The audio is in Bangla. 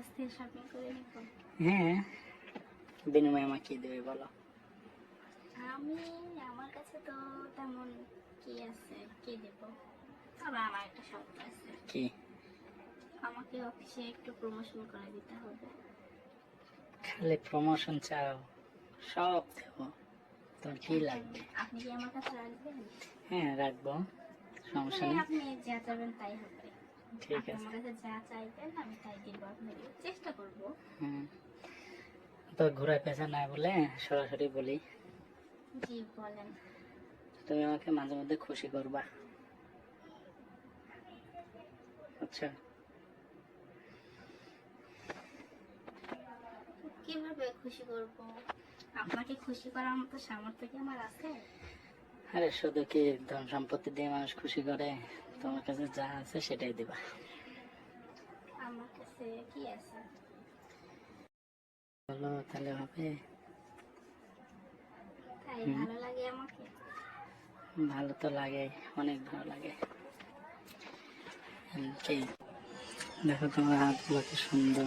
কাছ থেকে শপিং করে নিব? হ্যাঁ, বিনিময়ে আমাকে কি দেবে বলো? আমার কাছে তো তেমন কি আছে, কি দেব? তবে আমার একটা শর্ত আছে। কি? আমাকে অফিসে একটু প্রমোশন করে দিতে হবে। খালি প্রমোশন চাও? সব দেবো, তোর কি লাগবে? আপনি কি আমার কাছে রাখবেন? হ্যাঁ, রাখবো, সমস্যা নেই। আপনি যা চাইবেন তাই হবে। ঠিক আপনি আছে। আমার কাছে যা চাইবেন আমি তাই দিব আপনাকে, চেষ্টা করব। তো ঘুরে পেঁচা নাই বলে সরাসরি বলি, জি বলেন। তুমি আমাকে মাঝে মধ্যে খুশি করবা, আচ্ছা? কিভাবে খুশি করব? আপনাকে খুশি করার মতো সামর্থ্য কি আমার আছে? আরে শুধু কি ধন সম্পত্তি দিয়ে মানুষ খুশি করে? তোমার কাছে যা আছে সেটাই দিবা। আমার কাছে কি আছে? বলো, তাহলে হবে? তাই ভালো লাগে আমাকে? ভালো তো লাগে, অনেক ভালো লাগে। কি দেখো, তোমার হাতগুলো কি সুন্দর।